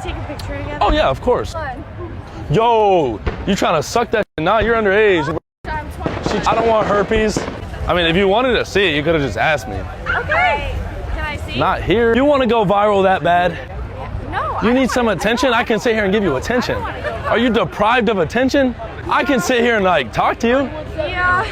take a picture together? Oh yeah, of course. Fun. Yo, you trying to suck that shit? Nah, you're underage. I'm 20. I don't want herpes. I mean, if you wanted to see it, you could have just asked me. Okay. Can I see? Not here. You want to go viral that bad? No. You need some attention? I can sit here and give you attention. Are you deprived of attention? I can sit here and like talk to you. Yeah.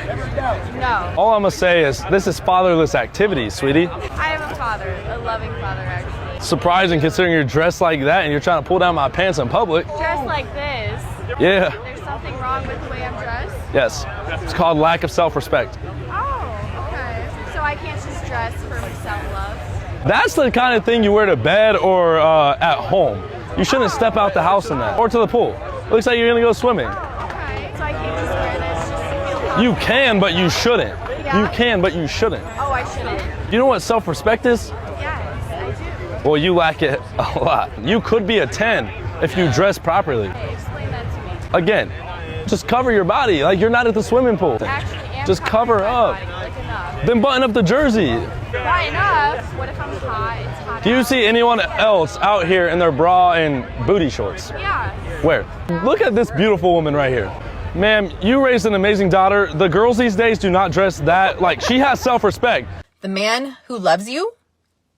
No. All I'm gonna say is this is fatherless activity, sweetie. I have a father, a loving father actually. Surprising considering you're dressed like that and you're trying to pull down my pants in public. Dressed like this. Yeah. There's something wrong with the way I'm dressed? Yes. It's called lack of self-respect. Oh, okay. So I can't just dress for self-love? That's the kind of thing you wear to bed or at home. You shouldn't step out the house in that. Or to the pool. It looks like you're gonna go swimming. Okay. So I can't just wear this just to feel confident? You can, but you shouldn't. Yeah? You can, but you shouldn't. Oh, I shouldn't? You know what self-respect is? Yes, I do. Well, you lack it a lot. You could be a 10 if you dress properly. Hey, explain that to me. Again, just cover your body like you're not at the swimming pool. Actually, am Just covering cover my up. body, like enough. Then button up the jersey. Not enough. What if I'm hot? It's hot. Do you out. see anyone else out here in their bra and booty shorts? Yeah. Where? Look at this beautiful woman right here. Ma'am, you raised an amazing daughter. The girls these days do not dress that. Like, she has self-respect. The man who loves you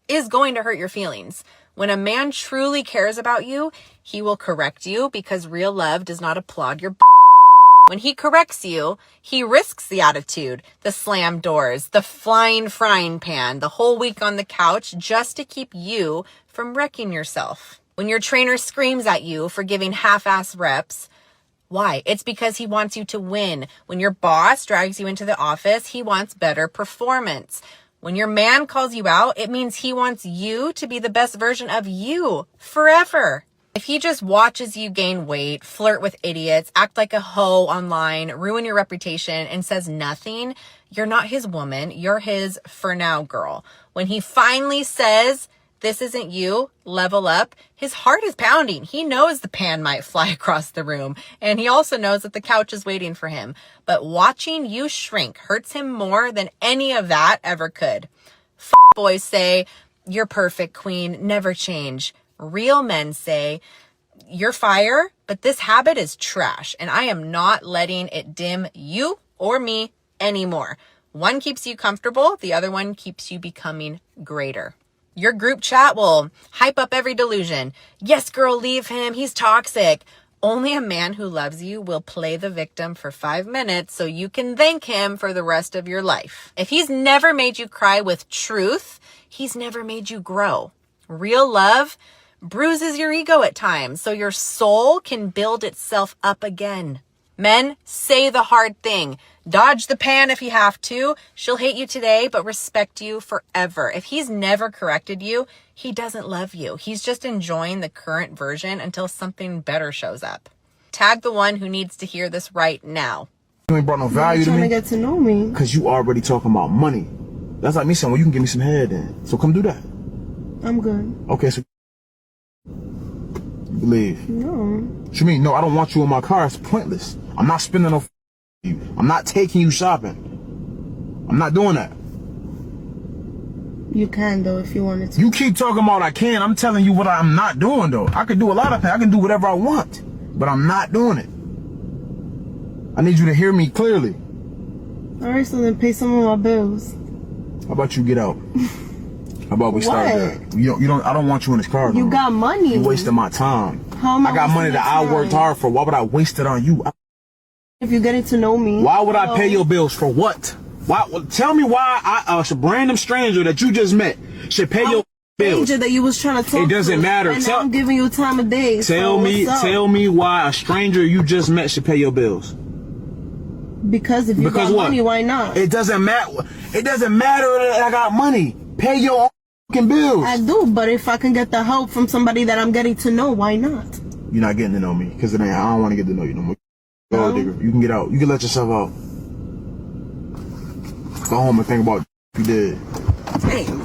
is going to hurt your feelings. When a man truly cares about you, he will correct you because real love does not applaud your When he corrects you, he risks the attitude, the slam doors, the flying frying pan, the whole week on the couch just to keep you from wrecking yourself. When your trainer screams at you for giving half-ass reps, why? It's because he wants you to win. When your boss drags you into the office, he wants better performance. When your man calls you out, it means he wants you to be the best version of you forever. If he just watches you gain weight, flirt with idiots, act like a hoe online, ruin your reputation, and says nothing, you're not his woman. You're his for now girl. When he finally says, this isn't you, level up, his heart is pounding. He knows the pan might fly across the room, and he also knows that the couch is waiting for him. But watching you shrink hurts him more than any of that ever could. Boys say, you're perfect, queen, never change. Real men say, you're fire, but this habit is trash, and I am not letting it dim you or me anymore. One keeps you comfortable, the other one keeps you becoming greater. Your group chat will hype up every delusion. Yes, girl, leave him. He's toxic. Only a man who loves you will play the victim for 5 minutes so you can thank him for the rest of your life. If he's never made you cry with truth, he's never made you grow. Real love bruises your ego at times so your soul can build itself up again. Men, say the hard thing. Dodge the pan if you have to. She'll hate you today, but respect you forever. If he's never corrected you, he doesn't love you. He's just enjoying the current version until something better shows up. Tag the one who needs to hear this right now. You ain't brought no value to me. Trying to get to know me. Because you already talking about money. That's like me saying, well, you can give me some head then. So come do that. I'm good. Okay, so you leave. No. What you mean? No, I don't want you in my car. It's pointless. I'm not spending no you. I'm not taking you shopping. I'm not doing that. You can though if you wanted to. You keep talking about I can. I'm telling you what I'm not doing though. I can do a lot of things. I can do whatever I want. But I'm not doing it. I need you to hear me clearly. Alright, so then pay some of my bills. How about you get out? How about we start there? You don't. I don't want you in this car. You no got money. You wasting my time. How am I got money wasting that your I worked time? hard for. Why would I waste it on you? If you're getting to know me. Why would I pay your bills for what? Why? Well, tell me why a random stranger that you just met should pay your bills. Stranger that you was trying to talk It doesn't to, matter. And I'm giving you time of day. Tell me why a stranger you just met should pay your bills. Because if you got money, why not? It doesn't matter. It doesn't matter that I got money. Pay your own bills. I do, but if I can get the help from somebody that I'm getting to know, why not? You're not getting to know me because I don't want to get to know you no more. Go, digger. You can get out. You can let yourself out. Go home and think about what you did. Damn.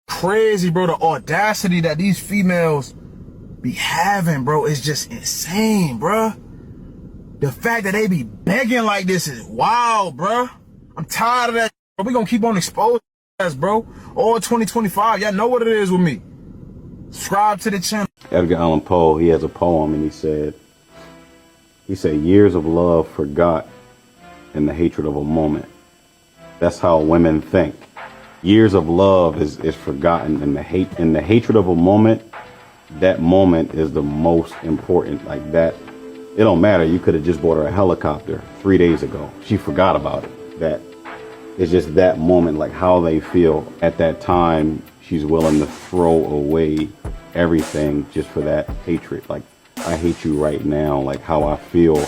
Crazy, bro. The audacity that these females be having, bro, is just insane, bro. The fact that they be begging like this is wild, bro. I'm tired of that. Bro. We gonna keep on exposing. bro. All 2025. Y'all know what it is with me. Subscribe to the channel. Edgar Allan Poe, he has a poem, and he said, years of love forgot in the hatred of a moment. That's how women think. Years of love is forgotten in the hatred of a moment. That moment is the most important. Like that, it don't matter. You could have just bought her a helicopter 3 days ago. She forgot about it. That it's just that moment, like how they feel at that time. She's willing to throw away everything just for that hatred. Like, I hate you right now. Like, how I feel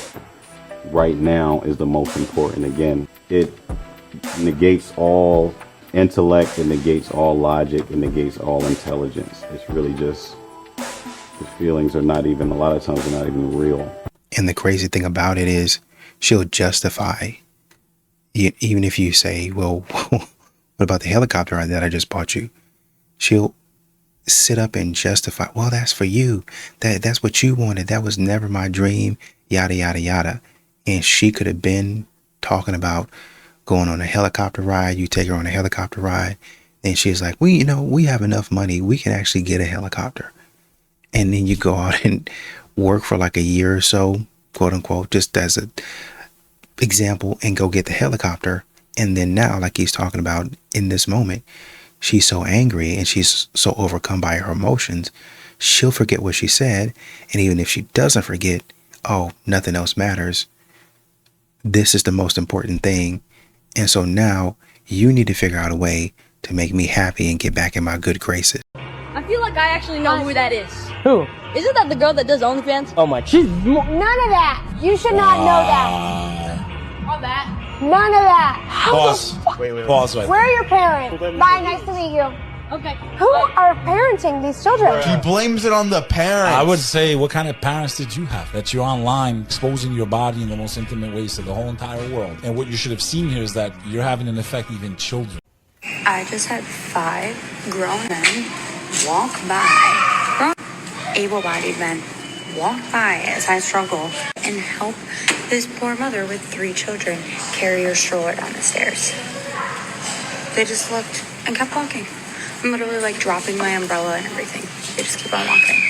right now is the most important. Again, it negates all intellect, it negates all logic, it negates all intelligence. It's really just, the feelings are not even, a lot of times, they're not even real. And the crazy thing about it is, she'll justify, even if you say, well, what about the helicopter that I just bought you? She'll sit up and justify, well, that's for you. That's what you wanted. That was never my dream, yada, yada, yada. And she could have been talking about going on a helicopter ride. You take her on a helicopter ride. And she's like, we have enough money. We can actually get a helicopter. And then you go out and work for like a year or so, quote unquote, just as an example, and go get the helicopter. And then now, like he's talking about in this moment, she's so angry and she's so overcome by her emotions, she'll forget what she said. And even if she doesn't forget, oh, nothing else matters. This is the most important thing. And so now you need to figure out a way to make me happy and get back in my good graces. I feel like I actually know who that is. Who? Isn't that the girl that does OnlyFans? Oh my. None of that. You should not know that. All that. None of that. Pause. Wait. Pause. Wait. Where are your parents? Bye. Nice to meet you. Okay. Who are parenting these children? He blames it on the parents. I would say, what kind of parents did you have? That you're online exposing your body in the most intimate ways to the whole entire world. And what you should have seen here is that you're having an effect even children. I just had 5 grown men walk by, grown, able-bodied men walk by as I struggle and help this poor mother with 3 children carry her stroller down the stairs. They just looked and kept walking. I'm literally like dropping my umbrella and everything. They just keep on walking.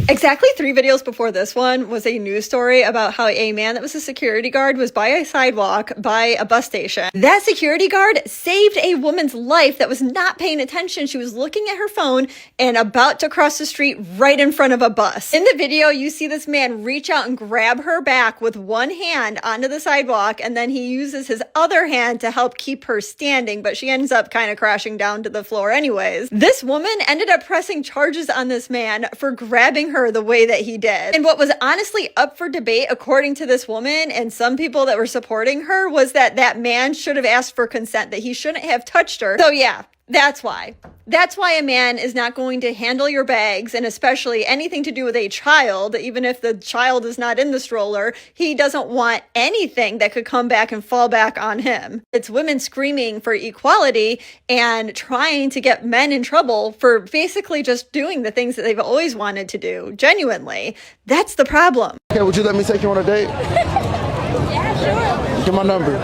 Exactly 3 videos before this one was a news story about how a man that was a security guard was by a sidewalk by a bus station. That security guard saved a woman's life that was not paying attention. She was looking at her phone and about to cross the street right in front of a bus. In the video, you see this man reach out and grab her back with one hand onto the sidewalk, and then he uses his other hand to help keep her standing, but she ends up kind of crashing down to the floor anyways. This woman ended up pressing charges on this man for grabbing her the way that he did. And what was honestly up for debate, according to this woman and some people that were supporting her, was that that man should have asked for consent, that he shouldn't have touched her. So yeah, that's why. That's why a man is not going to handle your bags, and especially anything to do with a child, even if the child is not in the stroller. He doesn't want anything that could come back and fall back on him. It's women screaming for equality and trying to get men in trouble for basically just doing the things that they've always wanted to do, genuinely. That's the problem. Okay, would you let me take you on a date? Yeah, sure. Get my number.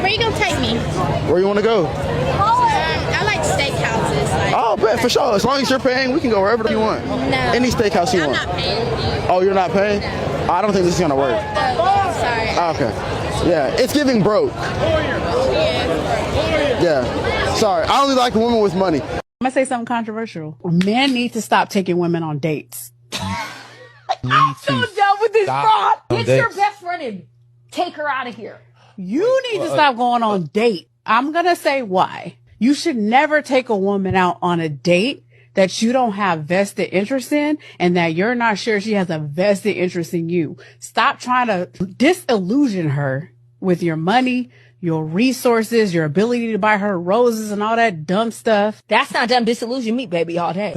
Where you gonna take me? Where you want to go? I like steakhouses. Oh, bet, for sure. As long as you're paying, we can go wherever you want. No. Any steakhouse you want. I'm not paying. Oh, you're not paying? No. I don't think this is going to work. Sorry. Oh, okay. Yeah, it's giving broke. Yeah. Sorry. I only like women with money. I'm going to say something controversial. Men need to stop taking women on dates. I'm so done with this fraud. Get your best friend and take her out of here. You need to stop going on dates. I'm going to say why. You should never take a woman out on a date that you don't have vested interest in and that you're not sure she has a vested interest in you. Stop trying to disillusion her with your money, your resources, your ability to buy her roses and all that dumb stuff. That's not dumb. Disillusion me, baby, all day.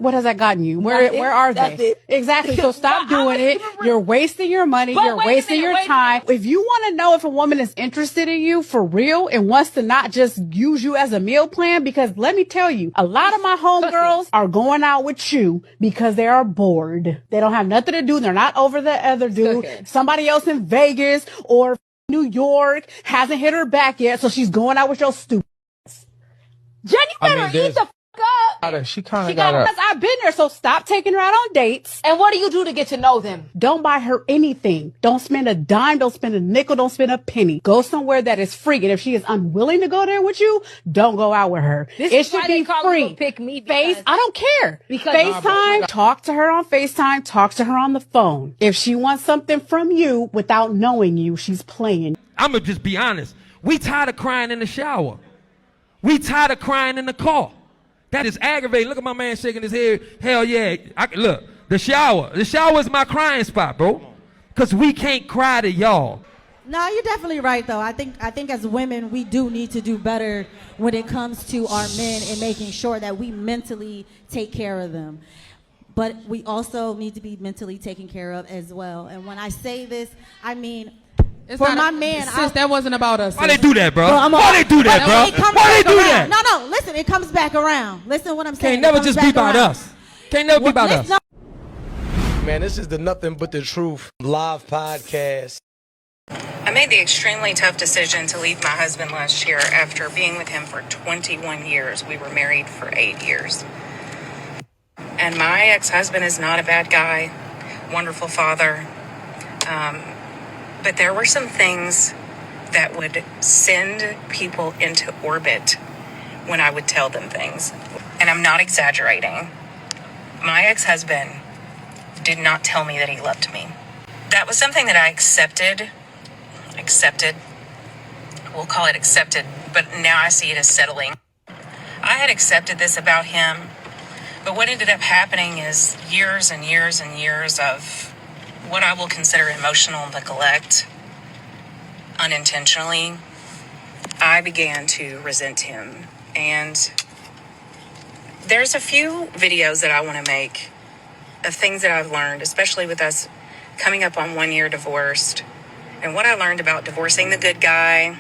What has that gotten you? Where are they? Exactly. So stop doing it. You're wasting your money. You're wasting your time. If you want to know if a woman is interested in you for real and wants to not just use you as a meal plan, because let me tell you, a lot of my homegirls are going out with you because they are bored. They don't have nothing to do. They're not over the other dude. Somebody else in Vegas or New York, hasn't hit her back yet, so she's going out with your stupid ass. Jenny, you better eat the f*** up. She kind She of got got us. I've been there, so stop taking her out on dates. And what do you do to get to know them? Don't buy her anything. Don't spend a dime. Don't spend a nickel. Don't spend a penny. Go somewhere that is free. And if she is unwilling to go there with you, don't go out with her. It should be free. Pick me Face, I don't care. Because FaceTime, talk to her on FaceTime, talk to her on the phone. If she wants something from you without knowing you, she's playing. I'm going to just be honest. We tired of crying in the shower. We tired of crying in the car. That is aggravating. Look at my man shaking his head. Hell yeah. Look, the shower. The shower is my crying spot, bro. Because we can't cry to y'all. No, you're definitely right, though. I think as women, we do need to do better when it comes to our men and making sure that we mentally take care of them. But we also need to be mentally taken care of as well. And when I say this, I mean... For my man, that wasn't about us. Why they do that, bro? Well, Why they do that, bro? Why they do that? No, listen, it comes back around. Listen to what I'm saying. Can't never just be about us. Can't never be about us. Man, this is the Nothing But the Truth live podcast. I made the extremely tough decision to leave my husband last year after being with him for 21 years. We were married for 8 years. And my ex-husband is not a bad guy, wonderful father. But there were some things that would send people into orbit when I would tell them things. And I'm not exaggerating. My ex-husband did not tell me that he loved me. That was something that I accepted. We'll call it accepted, but now I see it as settling. I had accepted this about him, but what ended up happening is years and years and years of what I will consider emotional neglect, unintentionally. I began to resent him. And there's a few videos that I want to make of things that I've learned, especially with us coming up on 1 year divorced, and what I learned about divorcing the good guy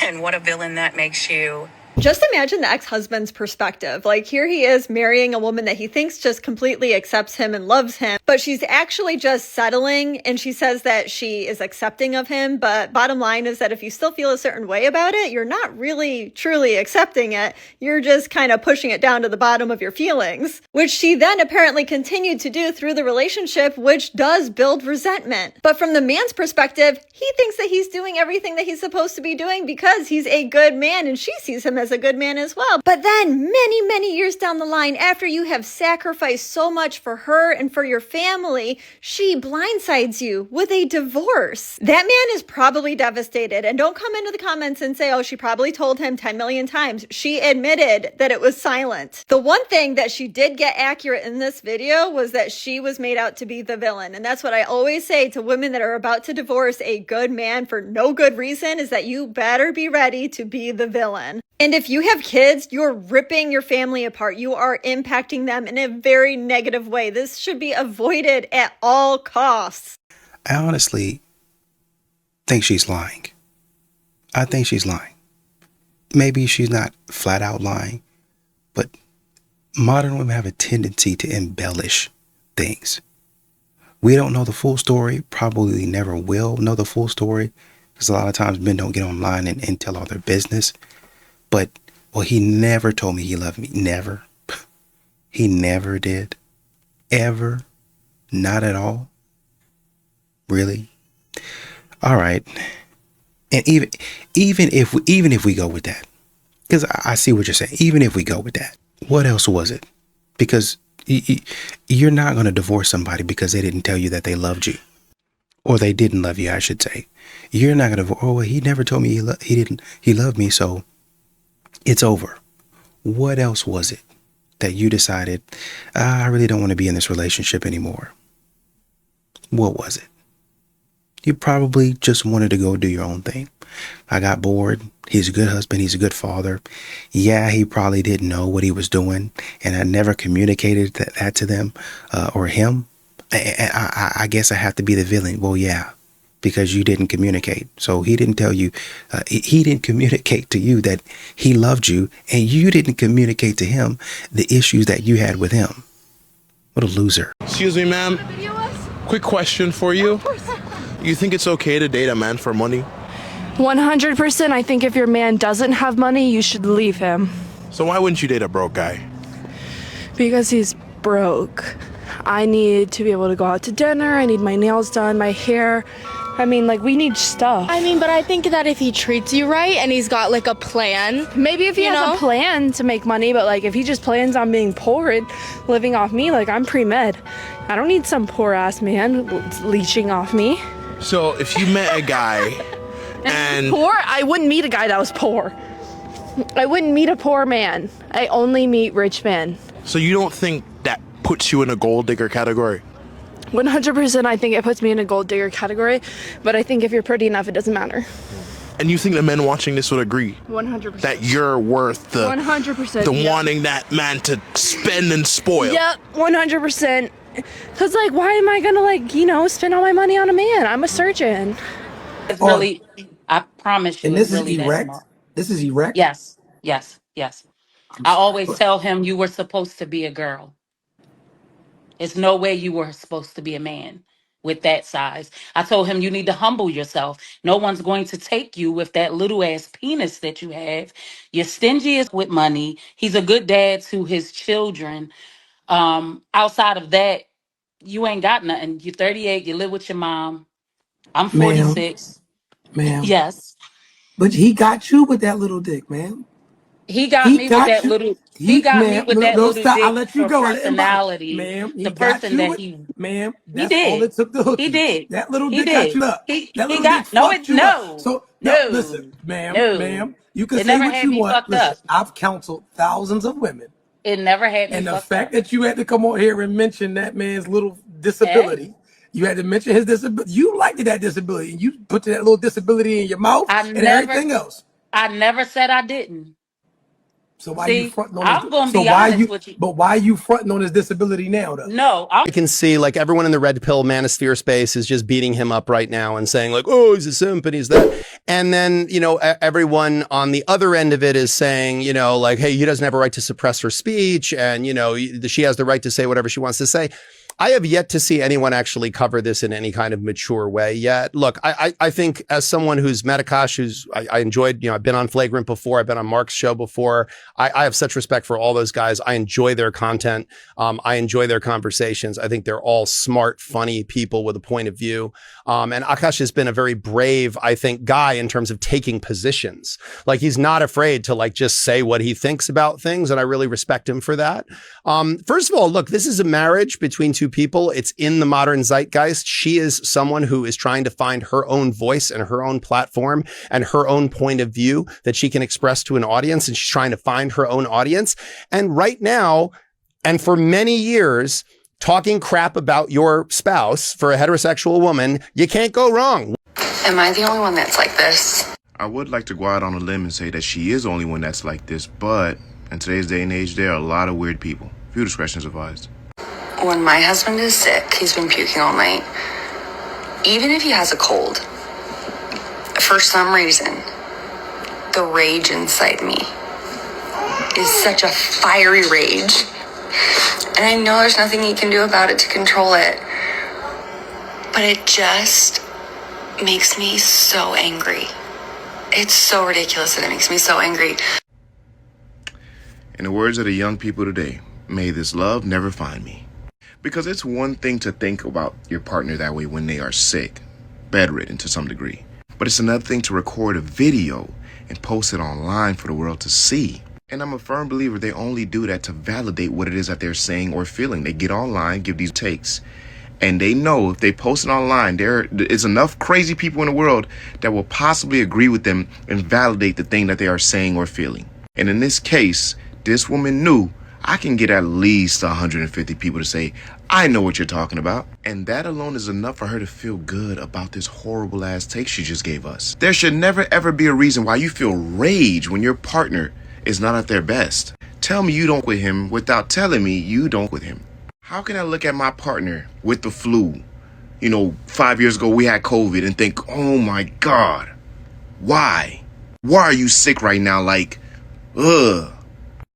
and what a villain that makes you. Just imagine the ex-husband's perspective. Like, here he is marrying a woman that he thinks just completely accepts him and loves him, but she's actually just settling, and she says that she is accepting of him. But bottom line is that if you still feel a certain way about it, you're not really truly accepting it. You're just kind of pushing it down to the bottom of your feelings, which she then apparently continued to do through the relationship, which does build resentment. But from the man's perspective, he thinks that he's doing everything that he's supposed to be doing because he's a good man, and she sees him as a good man as well. But then many years down the line, after you have sacrificed so much for her and for your family, she blindsides you with a divorce. That man is probably devastated. And don't come into the comments and say, oh, she probably told him 10 million times. She admitted that it was silent. The one thing that she did get accurate in this video was that she was made out to be the villain. And that's what I always say to women that are about to divorce a good man for no good reason, is that you better be ready to be the villain. And if you have kids, you're ripping your family apart. You are impacting them in a very negative way. This should be avoided at all costs. I honestly think she's lying. I think she's lying. Maybe she's not flat out lying, but modern women have a tendency to embellish things. We don't know the full story, probably never will know the full story, because a lot of times men don't get online and tell all their business. But, well, he never told me he loved me. Never. He never did. Ever. Not at all. Really? All right. And even if we go with that, because I see what you're saying, even if we go with that, what else was it? Because you're not going to divorce somebody because they didn't tell you that they loved you, or they didn't love you, I should say. You're not going to divorce. Oh, well, he never told me he loved me, so it's over. What else was it that you decided, I really don't want to be in this relationship anymore? What was it? You probably just wanted to go do your own thing. I got bored. He's a good husband. He's a good father. Yeah, he probably didn't know what he was doing, and I never communicated that to them or him. I guess I have to be the villain. Well, yeah, because you didn't communicate. So he didn't tell you, he didn't communicate to you that he loved you, and you didn't communicate to him the issues that you had with him. What a loser. Excuse me, ma'am. Quick question for you. You think it's okay to date a man for money? 100%. I think if your man doesn't have money, you should leave him. So why wouldn't you date a broke guy? Because he's broke. I need to be able to go out to dinner. I need my nails done, my hair. I mean, like, we need stuff. I mean, but I think that if he treats you right and he's got like a plan, maybe if he has a plan to make money, but like if he just plans on being poor and living off me, like I'm pre-med. I don't need some poor ass man leeching off me. So if you met a guy and poor, I wouldn't meet a guy that was poor. I wouldn't meet a poor man. I only meet rich men. So you don't think that puts you in a gold digger category? 100%. I think it puts me in a gold digger category, but I think if you're pretty enough, it doesn't matter. And you think the men watching this would agree 100%. that you're worth the 100%. the wanting that man to spend and spoil? Yep, 100%. Cause like, why am I gonna like, spend all my money on a man? I'm a surgeon. It's really, I promise you. And this it's is really that erect? small. This is erect? Yes, yes, yes. I always tell him you were supposed to be a girl. It's no way you were supposed to be a man with that size. I told him you need to humble yourself. No one's going to take you with that little ass penis that you have. You're stingy as with money. He's a good dad to his children. Outside of that, you ain't got nothing. You're 38. You live with your mom. I'm 46. Ma'am. Yes. But he got you with that little dick, ma'am. He got me with that little. He got me with that little stop. dick I'll let you for go. personality. Ma'am, he the got person you that with, he. ma'am, He that's did. all it took to hook He you. did. That little He dick got did. you up. He That little got dick no. fucked It you no. up. So No. listen, ma'am, No. ma'am, you can It say never what had you me want. fucked Listen, up. I've counseled thousands of women, It never had me and the fucked fact up. that you had to come on here and mention that man's little disability. You had to mention his disability. You liked that disability, and you put that little disability in your mouth and everything else. I never said I didn't. So why See, you fronting on I'm his, gonna so be why honest you, with you. But why you fronting on his disability now, though? No, I can see like everyone in the red pill manosphere space is just beating him up right now and saying like, oh, he's a simp and he's that. And then, everyone on the other end of it is saying, like, hey, he doesn't have a right to suppress her speech. And, she has the right to say whatever she wants to say. I have yet to see anyone actually cover this in any kind of mature way yet. Look, I think as someone who's met Akash, I enjoyed, I've been on Flagrant before. I've been on Mark's show before. I have such respect for all those guys. I enjoy their content. I enjoy their conversations. I think they're all smart, funny people with a point of view. And Akash has been a very brave, I think, guy in terms of taking positions. Like he's not afraid to like just say what he thinks about things. And I really respect him for that. First of all, look, this is a marriage between two people. It's in the modern zeitgeist. She is someone who is trying to find her own voice and her own platform and her own point of view that she can express to an audience. And she's trying to find her own audience. And right now, and for many years, talking crap about your spouse for a heterosexual woman, you can't go wrong. Am I the only one that's like this? I would like to go out on a limb and say that she is the only one that's like this, but in today's day and age, there are a lot of weird people. Few discretion is advised. When my husband is sick, he's been puking all night. Even if he has a cold, for some reason, the rage inside me is such a fiery rage. And I know there's nothing he can do about it to control it. But it just makes me so angry. It's so ridiculous that it makes me so angry. In the words of the young people today, may this love never find me. Because it's one thing to think about your partner that way when they are sick, bedridden to some degree. But it's another thing to record a video and post it online for the world to see. And I'm a firm believer they only do that to validate what it is that they're saying or feeling. They get online, give these takes, and they know if they post it online, there is enough crazy people in the world that will possibly agree with them and validate the thing that they are saying or feeling. And in this case, this woman knew I can get at least 150 people to say, I know what you're talking about. And that alone is enough for her to feel good about this horrible ass take she just gave us. There should never ever be a reason why you feel rage when your partner is not at their best. Tell me you don't with him without telling me you don't with him. How can I look at my partner with the flu? 5 years ago we had COVID and think, oh my God, why? Why are you sick right now? Like, ugh.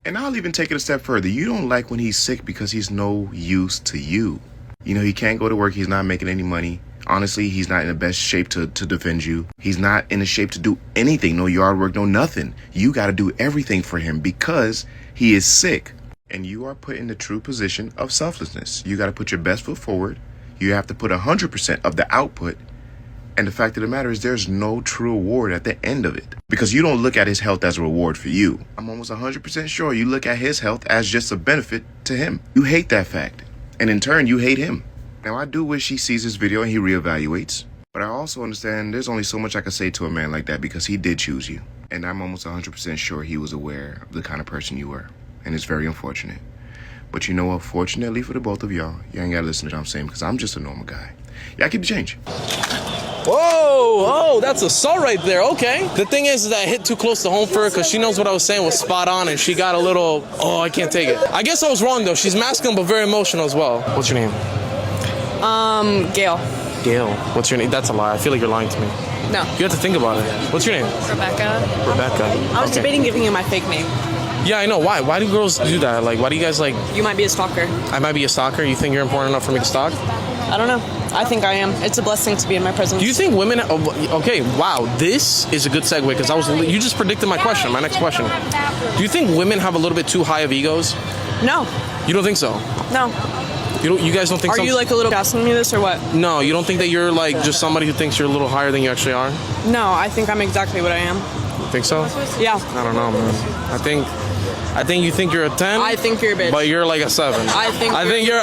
And I'll even take it a step further. You don't like when he's sick because he's no use to you. He can't go to work. He's not making any money. honestly, he's not in the best shape to defend you. He's not in the shape to do anything, no yard work, no nothing. You got to do everything for him because he is sick. And you are put in the true position of selflessness. You got to put your best foot forward. You have to put 100% of the output. And the fact of the matter is there's no true reward at the end of it. Because you don't look at his health as a reward for you. I'm almost 100% sure you look at his health as just a benefit to him. You hate that fact. And in turn, you hate him. Now, I do wish he sees this video and he reevaluates. But I also understand there's only so much I can say to a man like that because he did choose you. And I'm almost 100% sure he was aware of the kind of person you were. And it's very unfortunate. But you know what? Fortunately for the both of y'all, you ain't got to listen to what I'm saying because I'm just a normal guy. Y'all keep the change. Whoa, oh, that's assault right there. Okay. The thing is that I hit too close to home for her because she knows what I was saying was spot on and she got a little, oh, I can't take it. I guess I was wrong though. She's masculine but very emotional as well. What's your name? Gail. Gail. What's your name? That's a lie. I feel like you're lying to me. No. You have to think about it. What's your name? Rebecca. Rebecca. I was debating giving you my fake name. Yeah, I know. Why? Why do girls do that? Like, why do you guys like... You might be a stalker. I might be a stalker? You think you're important enough for me to stalk? I don't know. I think I am. It's a blessing to be in my presence. Do you think women... Okay, wow. This is a good segue because you just predicted my question, my next question. Do you think women have a little bit too high of egos? No. You don't think so? No. You guys don't think so? Are you like a little asking me this or what? No, you don't think that you're like just somebody who thinks you're a little higher than you actually are? No, I think I'm exactly what I am. You think so? Yeah. I don't know, man. I think you think you're a 10. I think you're a bitch. But you're like a 7. I think you're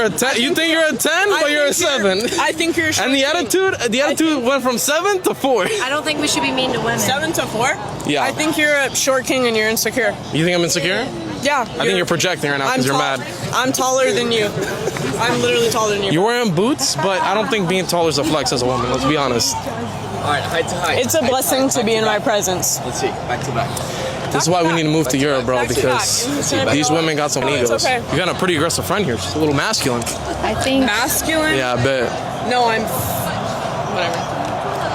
a 10. You think you're a 10, but you're a 7. I think you're a And the attitude went from 7 to 4. I don't think we should be mean to women. 7 to 4? Yeah. I think you're a short king and you're insecure. You think I'm insecure? Yeah. I think you're projecting right now because you're mad. I'm taller than you. I'm literally taller than you. You're wearing boots, but I don't think being taller is a flex as a woman. Let's be honest. All right, height to height. It's a blessing to be in my presence. Let's see, back to back. This is why we need to move to Europe, bro, because these women got some egos. Okay. You got a pretty aggressive friend here. She's a little masculine. I think masculine. Yeah, I bet. No, I'm whatever.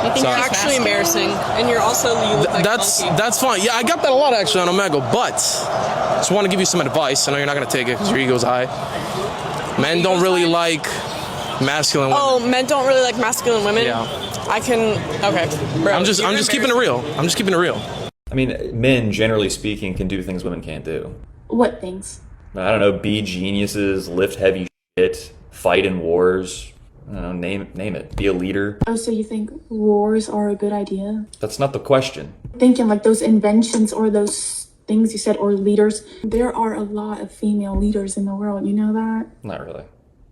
You think you're actually embarrassing, and you're also you look like that's fine. Yeah, I got that a lot actually on Omegle, but just want to give you some advice. I know you're not gonna take it because your ego's high. Men don't really like masculine women. Oh, men don't really like masculine women. Yeah. I can. Okay, bro. I'm just keeping it real. I'm just keeping it real. I mean, men, generally speaking, can do things women can't do. What things? I don't know, be geniuses, lift heavy shit, fight in wars. I don't know, name it. Be a leader. Oh, so you think wars are a good idea? That's not the question. Thinking like those inventions or those things you said, or leaders. There are a lot of female leaders in the world. You know that? Not really.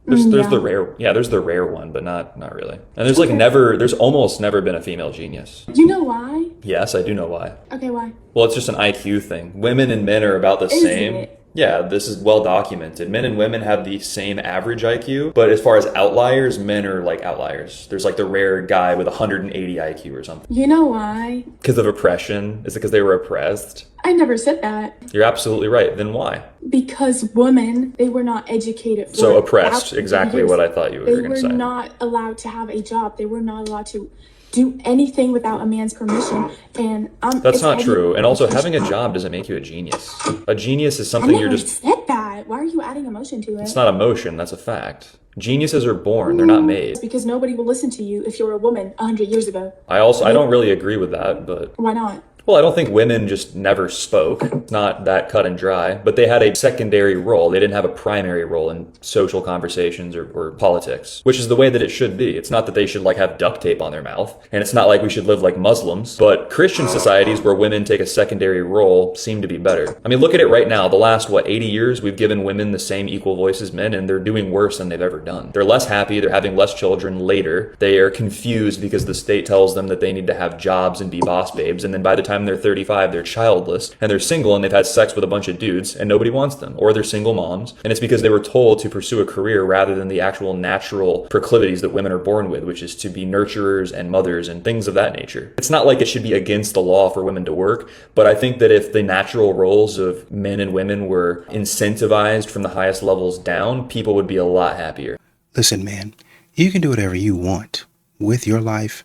There's the rare one, but not really. And there's almost never been a female genius. You know why? Yes, I do know why. Okay, why? Well, it's just an IQ thing. Women and men are about the same. It? Yeah, this is well documented. Men and women have the same average IQ, but as far as outliers, men are like outliers. There's like the rare guy with 180 IQ or something. You know why? Because of oppression? Is it because they were oppressed? I never said that. You're absolutely right. Then why? Because women, they were not educated for So oppressed, exactly what I thought you were going to say. They were not allowed to have a job. They were not allowed to do anything without a man's permission. And that's not true. And also, having a job doesn't make you a genius. A genius is something you're just... I never said that. Why are you adding emotion to it? It's not emotion. That's a fact. Geniuses are born. They're not made. It's because nobody will listen to you if you're a woman 100 years ago. I don't really agree with that, but... Why not? Well, I don't think women just never spoke. It's not that cut and dry, but they had a secondary role. They didn't have a primary role in social conversations or politics, which is the way that it should be. It's not that they should like have duct tape on their mouth, and it's not like we should live like Muslims, but Christian societies where women take a secondary role seem to be better. I mean, look at it right now. The last, 80 years, we've given women the same equal voice as men, and they're doing worse than they've ever done. They're less happy. They're having less children later. They are confused because the state tells them that they need to have jobs and be boss babes, and then by the time they're 35, they're childless and they're single and they've had sex with a bunch of dudes and nobody wants them, or they're single moms, and it's because they were told to pursue a career rather than the actual natural proclivities that women are born with, which is to be nurturers and mothers and things of that nature. It's not like it should be against the law for women to work, but I think that if the natural roles of men and women were incentivized from the highest levels down, people would be a lot happier. Listen, man, you can do whatever you want with your life,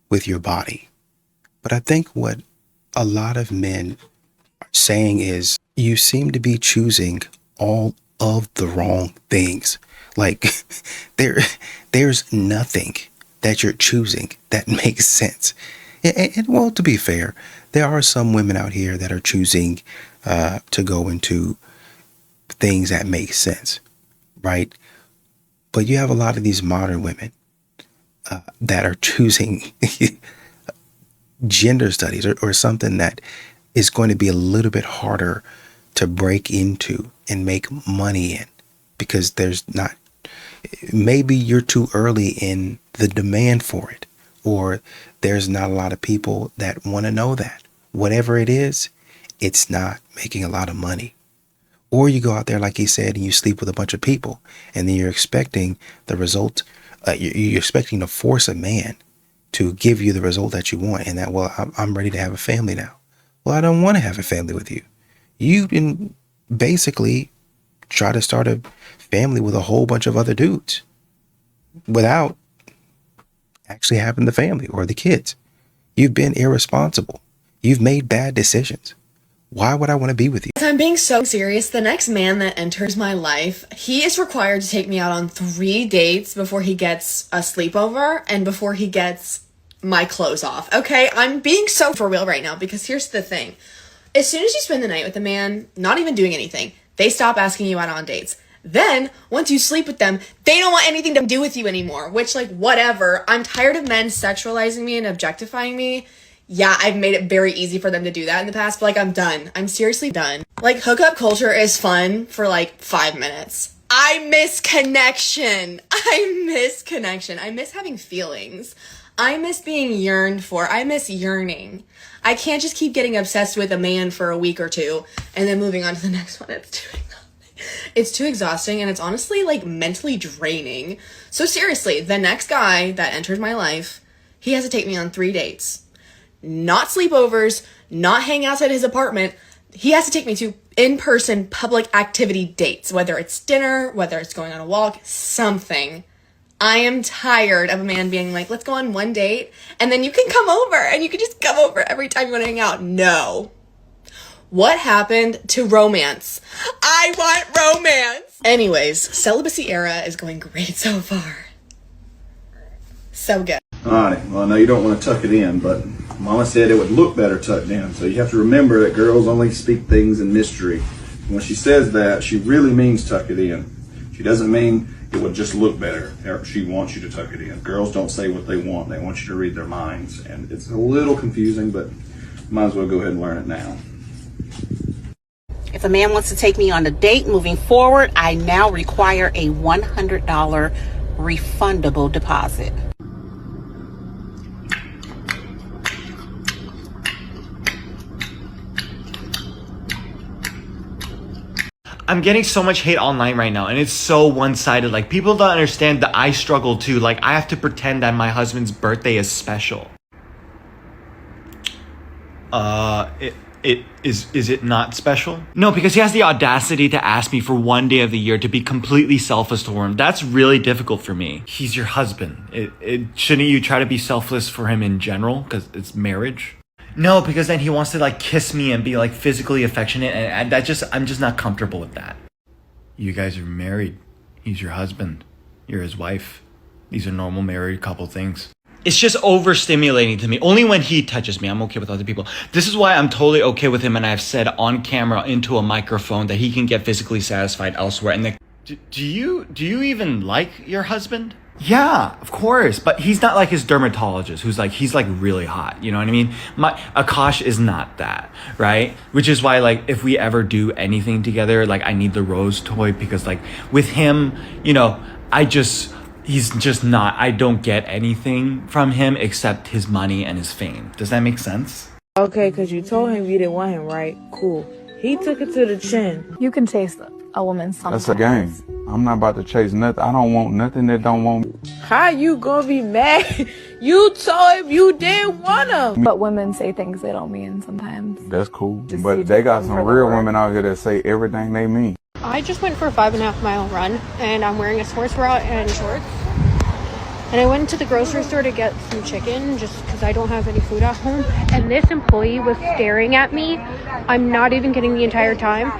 with your body. But I think what a lot of men are saying is you seem to be choosing all of the wrong things. Like there's nothing that you're choosing that makes sense. And well, to be fair, there are some women out here that are choosing to go into things that make sense, right? But you have a lot of these modern women that are choosing gender studies or something that is going to be a little bit harder to break into and make money in, because there's not, maybe you're too early in the demand for it, or there's not a lot of people that want to know that. Whatever it is, it's not making a lot of money. Or you go out there, like he said, and you sleep with a bunch of people, and then you're expecting the result, you're expecting to force a man to give you the result that you want, and that, well, I'm ready to have a family now. Well, I don't want to have a family with you. You can basically try to start a family with a whole bunch of other dudes without actually having the family or the kids. You've been irresponsible. You've made bad decisions. Why would I want to be with you? If I'm being so serious, the next man that enters my life, he is required to take me out on 3 dates before he gets a sleepover and before he gets my clothes off. Okay, I'm being so for real right now, because here's the thing. As soon as you spend the night with a man, not even doing anything, they stop asking you out on dates. Then, once you sleep with them, they don't want anything to do with you anymore, which, like, whatever. I'm tired of men sexualizing me and objectifying me. Yeah, I've made it very easy for them to do that in the past, but, like, I'm done. I'm seriously done. Like, hookup culture is fun for, like, 5 minutes. I miss connection. I miss having feelings. I miss being yearned for. I miss yearning. I can't just keep getting obsessed with a man for a week or two and then moving on to the next one. It's too exhausting, and it's honestly, like, mentally draining. So seriously, the next guy that enters my life, he has to take me on 3 dates. Not sleepovers, not hang outside his apartment. He has to take me to in-person public activity dates, whether it's dinner, whether it's going on a walk, something. I am tired of a man being like, let's go on 1 date, and then you can come over, and you can just come over every time you want to hang out. No. What happened to romance? I want romance! Anyways, celibacy era is going great so far. So good. Alright, well I know you don't want to tuck it in, but Mama said it would look better tucked in, so you have to remember that girls only speak things in mystery. When she says that, she really means tuck it in. She doesn't mean it would just look better. She wants you to tuck it in. Girls don't say what they want. They want you to read their minds. And it's a little confusing, but might as well go ahead and learn it now. If a man wants to take me on a date moving forward, I now require a $100 refundable deposit. I'm getting so much hate online right now, and it's so one-sided. Like, people don't understand that I struggle too. Like, I have to pretend that my husband's birthday is special. Is it not special? No, because he has the audacity to ask me for 1 day of the year to be completely selfless toward him. That's really difficult for me. He's your husband. Shouldn't you try to be selfless for him in general? Because it's marriage. No, because then he wants to like kiss me and be like physically affectionate, and I'm just not comfortable with that. You guys are married. He's your husband. You're his wife. These are normal married couple things. It's just overstimulating to me. Only when he touches me, I'm okay with other people. This is why I'm totally okay with him, and I've said on camera into a microphone that he can get physically satisfied elsewhere. And do you even like your husband? Yeah, of course, but he's not like his dermatologist who's like, he's like really hot, you know what I mean? Akash is not that, right? Which is why, like, if we ever do anything together, like, I need the rose toy, because like with him, you know, he's just not, I don't get anything from him except his money and his fame. Does that make sense? Okay, because you told him you didn't want him, right? Cool. He took it to the chin. You can chase a woman sometimes. That's a game. I'm not about to chase nothing. I don't want nothing that don't want me. How you gonna be mad? You told him you didn't want him. But women say things they don't mean sometimes. That's cool. But they got some real women out here that say everything they mean. I just went for a 5.5 mile run, and I'm wearing a sports bra and shorts. And I went to the grocery store to get some chicken just because I don't have any food at home. And this employee was staring at me. I'm not even kidding, the entire time.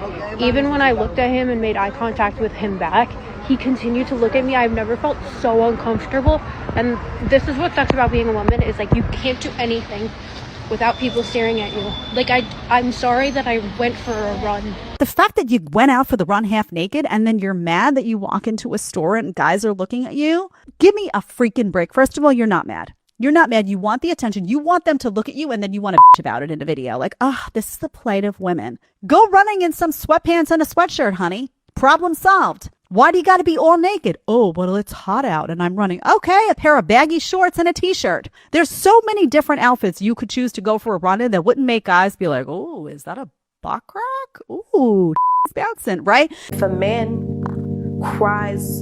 Even when I looked at him and made eye contact with him back, he continued to look at me. I've never felt so uncomfortable. And this is what sucks about being a woman, is like you can't do anything without people staring at you. Like I'm sorry that I went for a run. The fact that you went out for the run half naked and then you're mad that you walk into a store and guys are looking at you. Give me a freaking break. First of all, you're not mad. You're not mad. You want the attention. You want them to look at you, and then you want to bitch about it in a video. Like, this is the plight of women. Go running in some sweatpants and a sweatshirt, honey. Problem solved. Why do you got to be all naked? Oh, well, it's hot out and I'm running. Okay, a pair of baggy shorts and a t-shirt. There's so many different outfits you could choose to go for a run in that wouldn't make guys be like, oh, is that a buck rock? Ooh, it's bouncing, right? If a man cries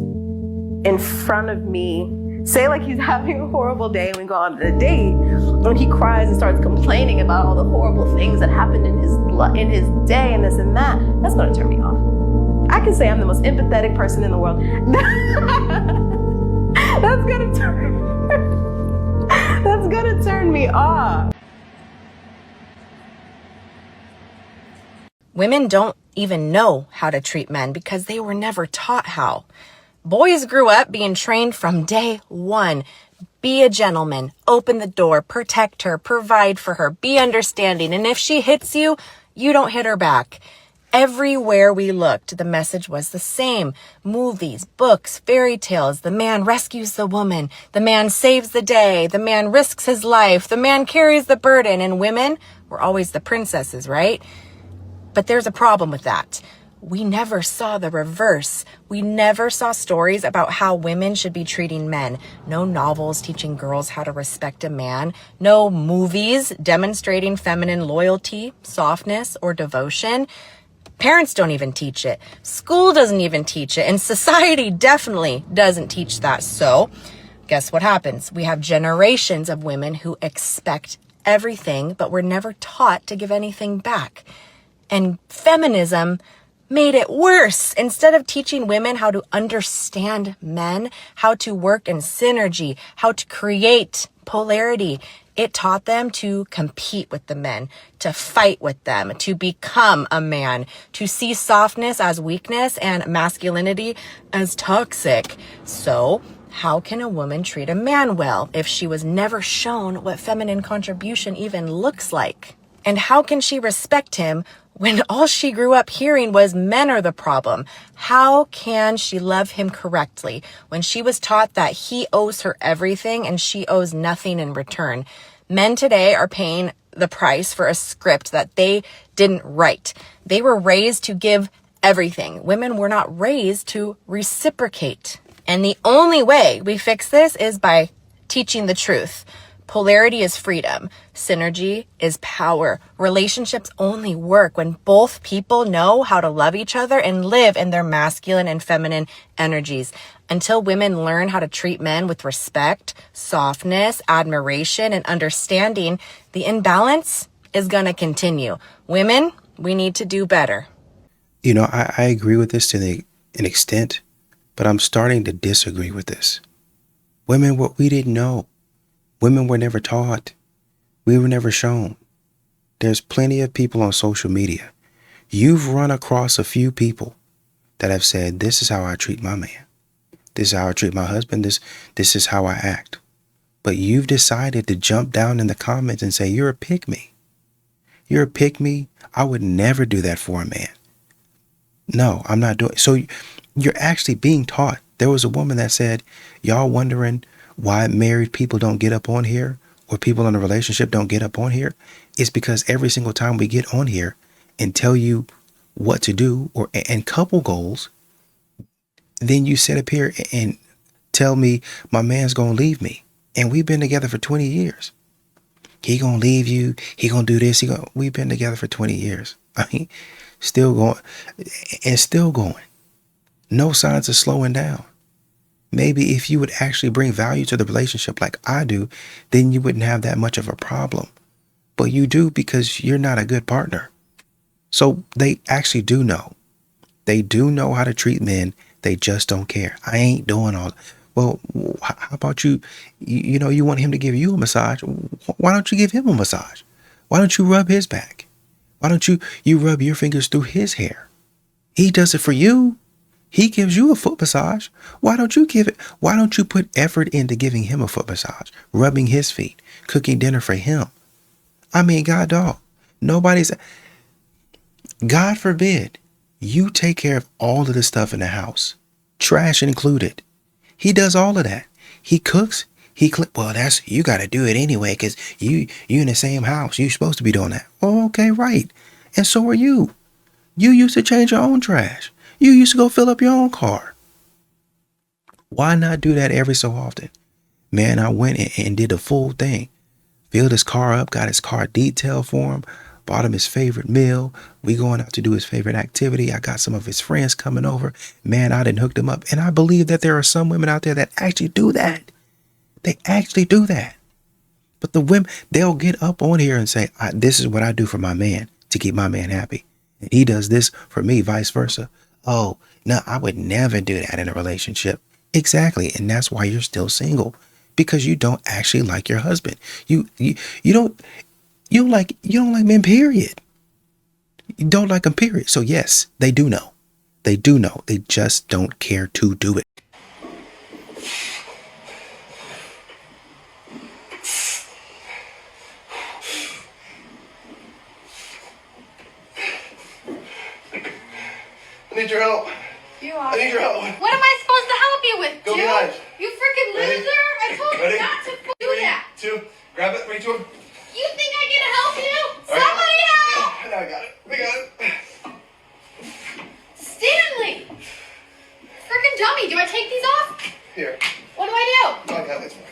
in front of me, say like he's having a horrible day and we go on a date, when he cries and starts complaining about all the horrible things that happened in his day and this and that, that's gonna turn me off. I can say I'm the most empathetic person in the world. That's gonna turn me off. Women don't even know how to treat men because they were never taught how. Boys grew up being trained from day one. Be a gentleman, open the door, protect her, provide for her, be understanding. And if she hits you, you don't hit her back. Everywhere we looked, the message was the same. Movies, books, fairy tales. The man rescues the woman. The man saves the day. The man risks his life. The man carries the burden. And women were always the princesses, right? But there's a problem with that. We never saw the reverse. We never saw stories about how women should be treating men. No novels teaching girls how to respect a man. No movies demonstrating feminine loyalty, softness, or devotion. Parents don't even teach it. School doesn't even teach it. And society definitely doesn't teach that. So guess what happens? We have generations of women who expect everything, but were never taught to give anything back. And feminism made it worse. Instead of teaching women how to understand men, how to work in synergy, how to create polarity, it taught them to compete with the men, to fight with them, to become a man, to see softness as weakness and masculinity as toxic. So how can a woman treat a man well if she was never shown what feminine contribution even looks like? And how can she respect him when all she grew up hearing was men are the problem? How can she love him correctly when she was taught that he owes her everything and she owes nothing in return? Men today are paying the price for a script that they didn't write. They were raised to give everything. Women were not raised to reciprocate. And the only way we fix this is by teaching the truth. Polarity is freedom. Synergy is power. Relationships only work when both people know how to love each other and live in their masculine and feminine energies. Until women learn how to treat men with respect, softness, admiration, and understanding, the imbalance is going to continue. Women, we need to do better. You know, I agree with this to an extent, but I'm starting to disagree with this. Women, what we didn't know. Women were never taught. We were never shown. There's plenty of people on social media. You've run across a few people that have said, this is how I treat my man. This is how I treat my husband. This is how I act. But you've decided to jump down in the comments and say, you're a pick-me. You're a pick-me. I would never do that for a man. No, I'm not doing it. So you're actually being taught. There was a woman that said, y'all wondering why married people don't get up on here or people in a relationship don't get up on here? It's because every single time we get on here and tell you what to do and couple goals, then you sit up here and tell me my man's going to leave me. And we've been together for 20 years. He going to leave you. He going to do this. We've been together for 20 years. I mean, still going and still going. No signs of slowing down. Maybe if you would actually bring value to the relationship like I do, then you wouldn't have that much of a problem. But you do because you're not a good partner. So they actually do know. They do know how to treat men. They just don't care. I ain't doing all. Well, how about you? You know, you want him to give you a massage. Why don't you give him a massage? Why don't you rub his back? Why don't you rub your fingers through his hair? He does it for you. He gives you a foot massage. Why don't you give it? Why don't you put effort into giving him a foot massage, rubbing his feet, cooking dinner for him? I mean, God dog, God forbid you take care of all of the stuff in the house, trash included. He does all of that. He cooks. Well, you got to do it anyway because you in the same house. You're supposed to be doing that. Oh, okay, right. And so are you. You used to change your own trash. You used to go fill up your own car. Why not do that every so often? Man, I went and did the full thing. Filled his car up, got his car detailed for him, bought him his favorite meal. We going out to do his favorite activity. I got some of his friends coming over. Man, I done hooked him up. And I believe that there are some women out there that actually do that. They actually do that. But the women, they'll get up on here and say, this is what I do for my man to keep my man happy. And he does this for me, vice versa. Oh, no, I would never do that in a relationship. Exactly. And that's why you're still single, because you don't actually like your husband. You don't like men, period. You don't like them, period. So yes, they do know. They do know. They just don't care to do it. I need your help. I need your help. What am I supposed to help you with, Go dude? behind. You freaking Ready? loser! I told you Ready? not to do that. 2, grab it. 3, 2. You think I can help you? All right. Somebody help! Now I got it. We got it. Stanley! Freaking dummy, do I take these off? Here. What do I do? I got this one.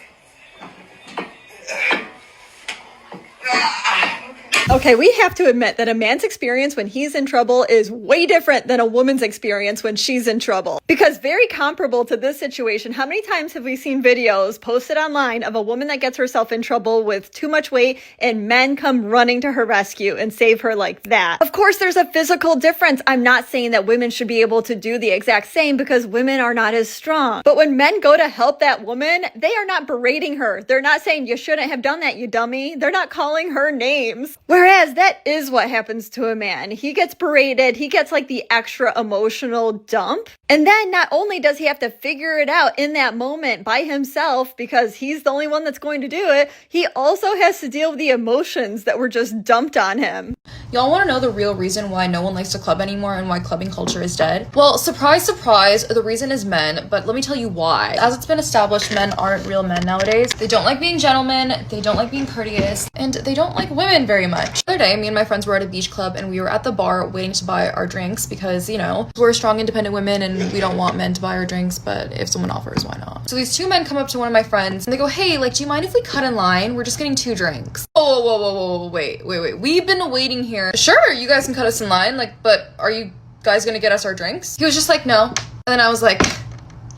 Okay, we have to admit that a man's experience when he's in trouble is way different than a woman's experience when she's in trouble. Because very comparable to this situation, how many times have we seen videos posted online of a woman that gets herself in trouble with too much weight and men come running to her rescue and save her like that? Of course, there's a physical difference. I'm not saying that women should be able to do the exact same because women are not as strong. But when men go to help that woman, they are not berating her. They're not saying, you shouldn't have done that, you dummy. They're not calling her names. Whereas that is what happens to a man. He gets berated. He gets like the extra emotional dump. And then not only does he have to figure it out in that moment by himself because he's the only one that's going to do it, he also has to deal with the emotions that were just dumped on him. Y'all want to know the real reason why no one likes to club anymore and why clubbing culture is dead? Well, surprise, surprise, the reason is men, but let me tell you why. As it's been established, men aren't real men nowadays. They don't like being gentlemen, they don't like being courteous, and they don't like women very much. The other day, me and my friends were at a beach club and we were at the bar waiting to buy our drinks because, you know, we're strong, independent women and we don't want men to buy our drinks, but if someone offers, why not? So these two men come up to one of my friends and they go, hey, like, do you mind if we cut in line? We're just getting 2 drinks. Whoa, wait. We've been waiting here. Sure, you guys can cut us in line, like, but are you guys gonna get us our drinks? He was just like, no. And then I was like,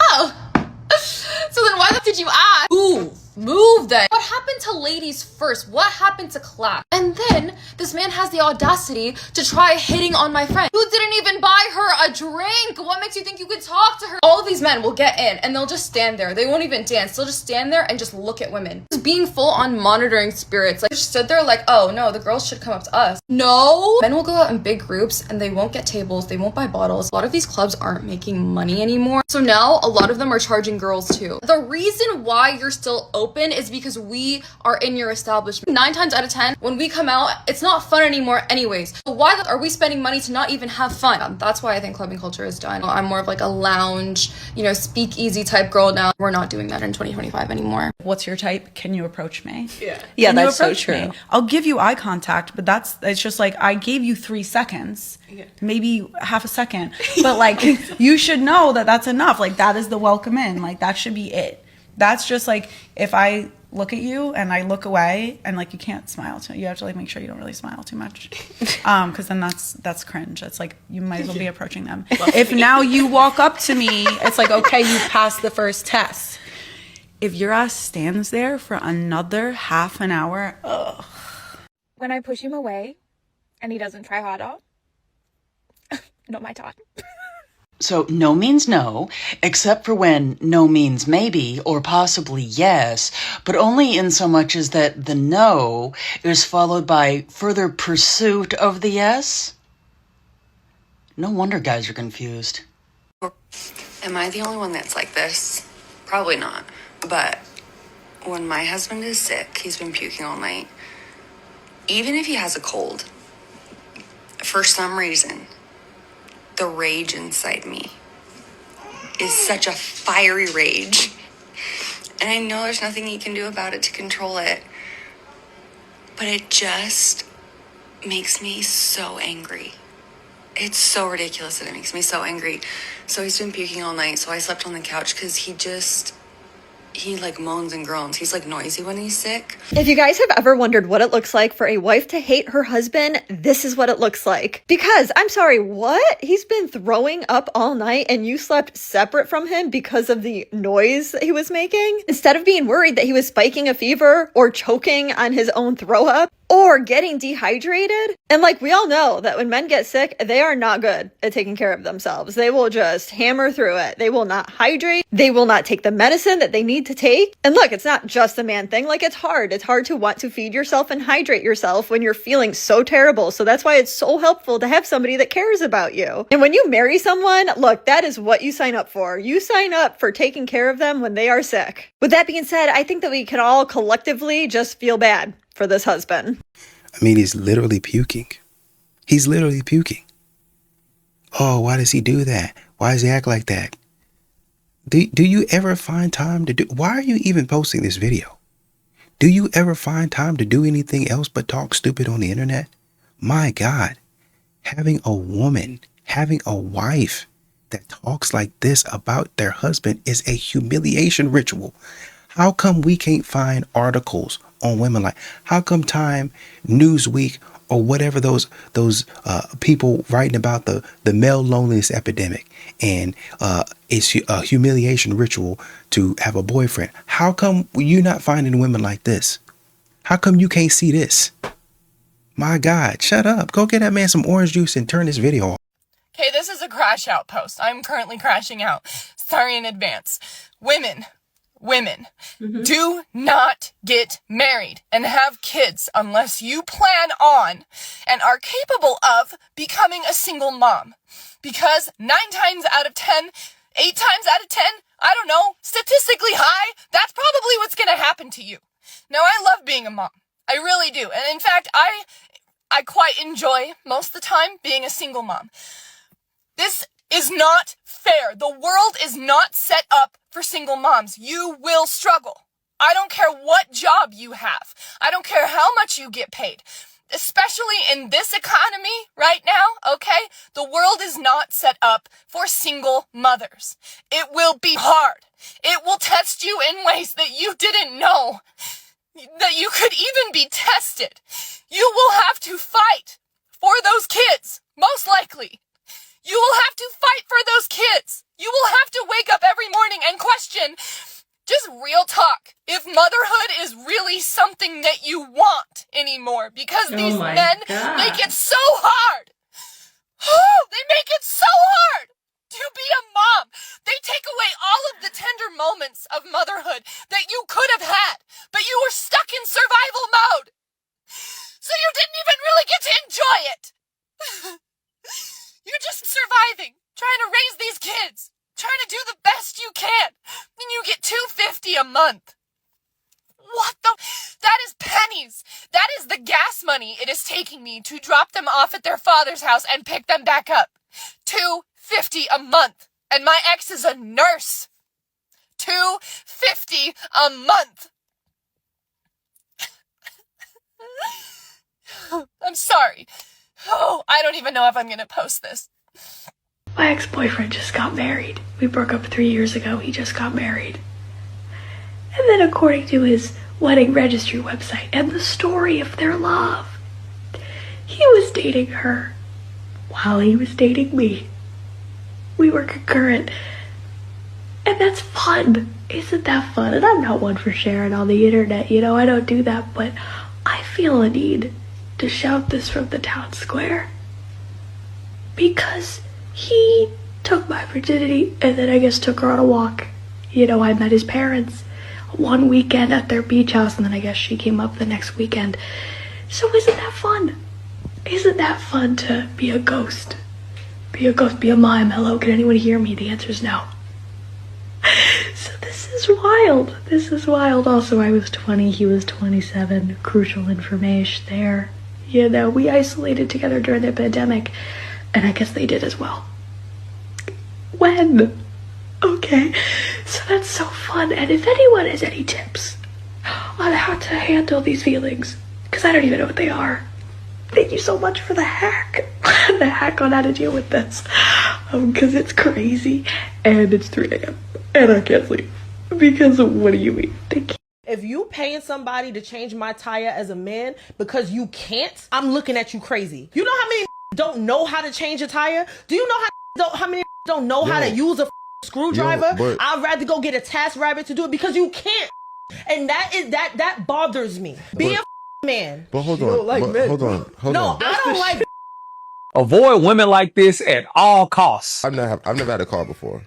oh. So then why the f did you ask? Move then. What happened to ladies first? What happened to clap? And then this man has the audacity to try hitting on my friend who didn't even buy her a drink. What makes you think you could talk to her? All of these men will get in and they'll just stand there. They won't even dance. They'll just stand there and just look at women. Just being full on monitoring spirits. Like, just stood there like, oh no, the girls should come up to us. No. Men will go out in big groups and they won't get tables. They won't buy bottles. A lot of these clubs aren't making money anymore. So now a lot of them are charging girls too. The reason why you're still open is because we are in your establishment. 9 times out of 10, when we come out, it's not fun anymore anyways. So why are we spending money to not even have fun? That's why I think clubbing culture is done. I'm more of like a lounge, you know, speakeasy type girl now. We're not doing that in 2025 anymore. What's your type? Can you approach me? Yeah. Yeah, Can you that's so approach true. me? I'll give you eye contact, but it's just like I gave you 3 seconds, maybe half a second, but like you should know that that's enough. Like that is the welcome in. Like that should be it. That's just like if I look at you and I look away and like you can't smile too. You have to like make sure you don't really smile too much, because then that's cringe. It's like you might as well be approaching them. If now you walk up to me, it's like okay, you passed the first test. If your ass stands there for another half an hour, ugh. When I push him away and he doesn't try harder, not my time. So no means no, except for when no means maybe or possibly yes, but only in so much as that the no is followed by further pursuit of the yes. No wonder guys are confused. Am I the only one that's like this? Probably not. But when my husband is sick, he's been puking all night. Even if he has a cold, for some reason, the rage inside me is such a fiery rage. And I know there's nothing he can do about it to control it. But it just makes me so angry. It's so ridiculous that it makes me so angry. So he's been puking all night, so I slept on the couch because he like moans and groans. He's like noisy when he's sick. If you guys have ever wondered what it looks like for a wife to hate her husband, this is what it looks like. Because, I'm sorry, what? He's been throwing up all night and you slept separate from him because of the noise that he was making? Instead of being worried that he was spiking a fever or choking on his own throw up or getting dehydrated. And like we all know that when men get sick, they are not good at taking care of themselves. They will just hammer through it. They will not hydrate. They will not take the medicine that they need to take. And look, it's not just a man thing. Like, it's hard. It's hard to want to feed yourself and hydrate yourself when you're feeling so terrible. So that's why it's so helpful to have somebody that cares about you. And when you marry someone, look, that is what you sign up for. You sign up for taking care of them when they are sick. With that being said, I think that we can all collectively just feel bad for this husband. I mean, he's literally puking. He's literally puking. Oh, why does he do that? Why does he act like that? Do you ever find time to do... Why are you even posting this video? Do you ever find time to do anything else but talk stupid on the internet? My God, having a woman, having a wife that talks like this about their husband is a humiliation ritual. How come we can't find articles on women like, how come Time, Newsweek, or whatever those people writing about the male loneliness epidemic and it's a humiliation ritual to have a boyfriend? How come you're not finding women like this? How come you can't see this? My God, shut up. Go get that man some orange juice and turn this video off. Okay, this is a crash out post. I'm currently crashing out. Sorry in advance. Women, do not get married and have kids unless you plan on and are capable of becoming a single mom. Because 9 times out of 10, 8 times out of 10, I don't know, statistically high, that's probably what's going to happen to you. Now, I love being a mom. I really do. And in fact, I quite enjoy most of the time being a single mom. This is not fair. The world is not set up for single moms. You will struggle. I don't care what job you have. I don't care how much you get paid. Especially in this economy right now, okay? The world is not set up for single mothers. It will be hard. It will test you in ways that you didn't know that you could even be tested. You will have to fight for those kids, most likely. You will have to fight for those kids. You will have to wake up every morning and question, just real talk, if motherhood is really something that you want anymore, because these men make it so hard. Oh, they make it so hard to be a mom. They take away all of the tender moments of motherhood that you could have had, but you were stuck in survival mode. So you didn't even really get to enjoy it. You're just surviving, trying to raise these kids, trying to do the best you can. And you get $250 a month. What the? That is pennies. That is the gas money it is taking me to drop them off at their father's house and pick them back up. $250 a month. And my ex is a nurse. $250 a month. I'm sorry. Oh, I don't even know if I'm going to post this. My ex-boyfriend just got married. We broke up 3 years ago. He just got married. And then according to his wedding registry website and the story of their love, he was dating her while he was dating me. We were concurrent. And that's fun. Isn't that fun? And I'm not one for sharing on the internet. You know, I don't do that. But I feel a need to shout this from the town square. Because he took my virginity and then I guess took her on a walk. You know, I met his parents one weekend at their beach house and then I guess she came up the next weekend. So isn't that fun? Isn't that fun to be a ghost Be a ghost, be a mime. Hello, can anyone hear me? The answer is no. So this is wild. This is wild. Also, I was 20, he was 27. Crucial information there. You know, we isolated together during the pandemic, and I guess they did as well. When? Okay, so that's so fun. And if anyone has any tips on how to handle these feelings, because I don't even know what they are, thank you so much for the hack. The hack on how to deal with this. Because it's crazy, and it's 3 a.m. and I can't sleep. Because what do you mean? Thank you. If you paying somebody to change my tire as a man because you can't, I'm looking at you crazy. You know how many don't know how to change a tire? Do you know how many don't know how to use a screwdriver? I'd rather go get a task rabbit to do it because you can't. And that bothers me. Be a man. But hold on. Hold on. No, I don't like. Avoid women like this at all costs. I've never had a car before.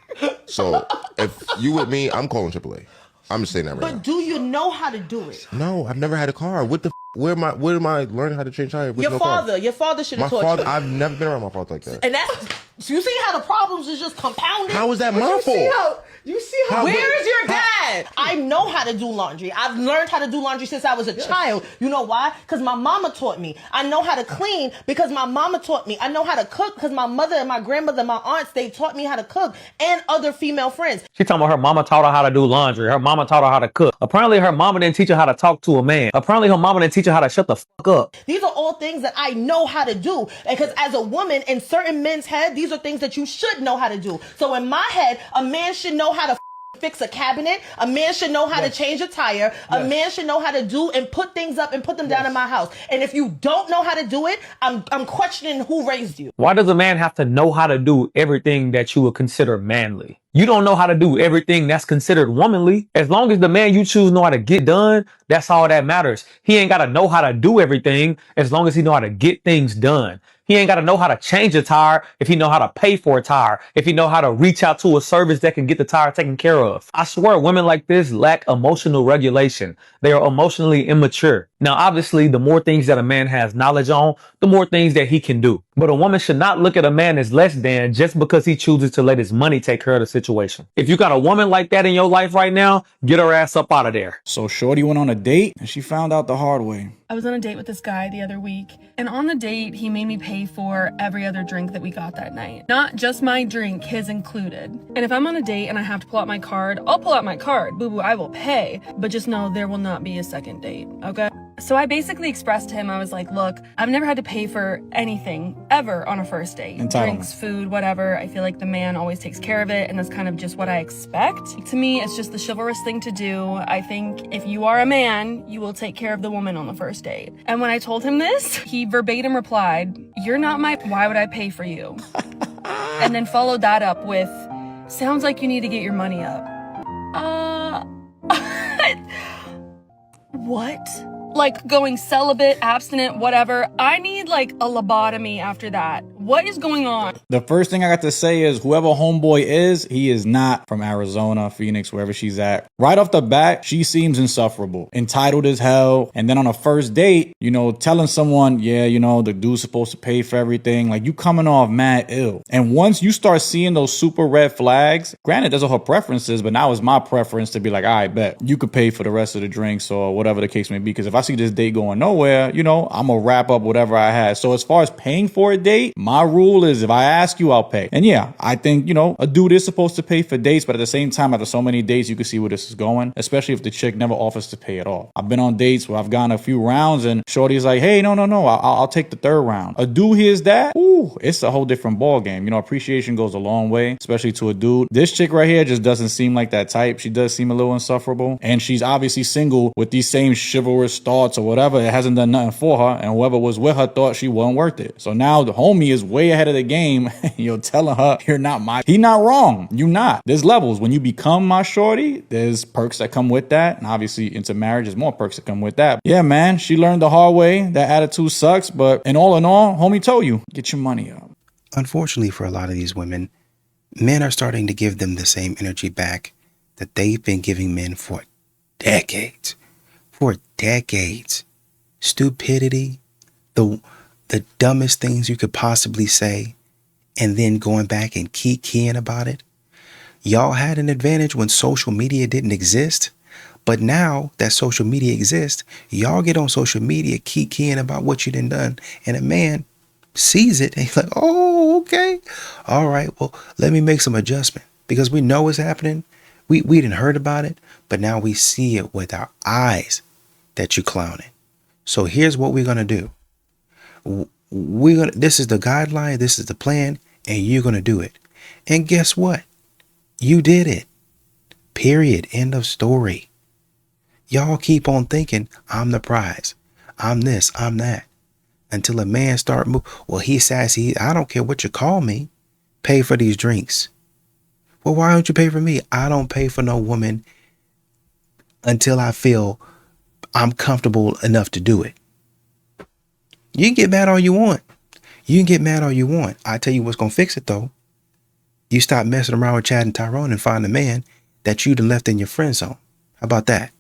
So if you with me, I'm calling AAA. I'm just saying that right now. But do you know how to do it? No, I've never had a car. What the where am I learning how to change tires with Your no father. car? Your father should have taught you. I've never been around my father like that. And that's, you see how the problems is just compounded? How is that my fault? You see how where is your dad? I know how to do laundry. I've learned how to do laundry since I was a child. You know why? Because my mama taught me. I know how to clean because my mama taught me. I know how to cook because my mother and my grandmother and my aunts, they taught me how to cook, and other female friends. She talking about her mama taught her how to do laundry. Her mama taught her how to cook. Apparently her mama didn't teach her how to talk to a man. Apparently her mama didn't teach her how to shut the fuck up. These are all things that I know how to do. Because as a woman, in certain men's head, these are things that you should know how to do. So in my head, a man should know how to fix a cabinet. A man should know how to change a tire. A man should know how to do and put things up and put them down in my house. And if you don't know how to do it, I'm questioning who raised you. Why does a man have to know how to do everything that you would consider manly? You don't know how to do everything that's considered womanly. As long as the man you choose know how to get done, that's all that matters. He ain't got to know how to do everything as long as he know how to get things done. He ain't got to know how to change a tire if he know how to pay for a tire, if he know how to reach out to a service that can get the tire taken care of. I swear women like this lack emotional regulation. They are emotionally immature. Now, obviously, the more things that a man has knowledge on, the more things that he can do. But a woman should not look at a man as less than just because he chooses to let his money take care of the situation. If you got a woman like that in your life right now, get her ass up out of there. So Shorty went on a date and she found out the hard way. I was on a date with this guy the other week, and on the date, he made me pay for every other drink that we got that night. Not just my drink, his included. And if I'm on a date and I have to pull out my card, I'll pull out my card. Boo-boo, I will pay. But just know there will not be a second date, okay? So I basically expressed to him, I was like, look, I've never had to pay for anything ever on a first date. Drinks, food, whatever. I feel like the man always takes care of it, and that's kind of just what I expect. To me, it's just the chivalrous thing to do. I think if you are a man, you will take care of the woman on the first date. And when I told him this, he verbatim replied, "You're not my, why would I pay for you?" And then followed that up with, "Sounds like you need to get your money up." What? Like going celibate, abstinent, whatever. I need like a lobotomy after that. What is going on? The first thing I got to say is whoever homeboy is, he is not from Arizona, Phoenix, wherever she's at. Right off the bat, she seems insufferable, entitled as hell. And then on a first date, you know, telling someone, yeah, you know, the dude's supposed to pay for everything. Like, you coming off mad ill. And once you start seeing those super red flags, granted, those are her preferences, but now it's my preference to be like, all right, bet you could pay for the rest of the drinks or whatever the case may be. Because if I see this date going nowhere, you know, I'm gonna wrap up whatever I had. So as far as paying for a date, my rule is if I ask you, I'll pay. And yeah, I think, you know, a dude is supposed to pay for dates, but at the same time, after so many dates, you can see where this is going, especially if the chick never offers to pay at all. I've been on dates where I've gone a few rounds and shorty's like, hey, no, I'll take the third round. A dude hears that, ooh, it's a whole different ball game. You know, appreciation goes a long way, especially to a dude. This chick right here just doesn't seem like that type. She does seem a little insufferable, and she's obviously single with these same chivalrous thoughts or whatever. It hasn't done nothing for her, and whoever was with her thought she wasn't worth it. So now the homie is way ahead of the game. You're telling her, you're not my, he not wrong. You not. There's levels. When you become my shorty, there's perks that come with that. And obviously into marriage, there's more perks that come with that. Yeah, man, she learned the hard way. That attitude sucks. But in all, homie told you, get your money up. Unfortunately for a lot of these women, men are starting to give them the same energy back that they've been giving men for decades. For decades. Stupidity, the dumbest things you could possibly say, and then going back and keying about it. Y'all had an advantage when social media didn't exist. But now that social media exists, y'all get on social media keying about what you done. And a man sees it and he's like, oh, okay. All right, well, let me make some adjustment. Because we know what's happening. We didn't heard about it, but now we see it with our eyes that you clowning. So here's what we're gonna do. This is the guideline, this is the plan, and you're gonna do it. And guess what? You did it. Period. End of story. Y'all keep on thinking I'm the prize. I'm this, I'm that. Until a man start moving. Well, he says I don't care what you call me. Pay for these drinks. Well, why don't you pay for me? I don't pay for no woman until I feel I'm comfortable enough to do it. You can get mad all you want. You can get mad all you want. I tell you what's going to fix it, though. You stop messing around with Chad and Tyrone and find a man that you'd have left in your friend zone. How about that?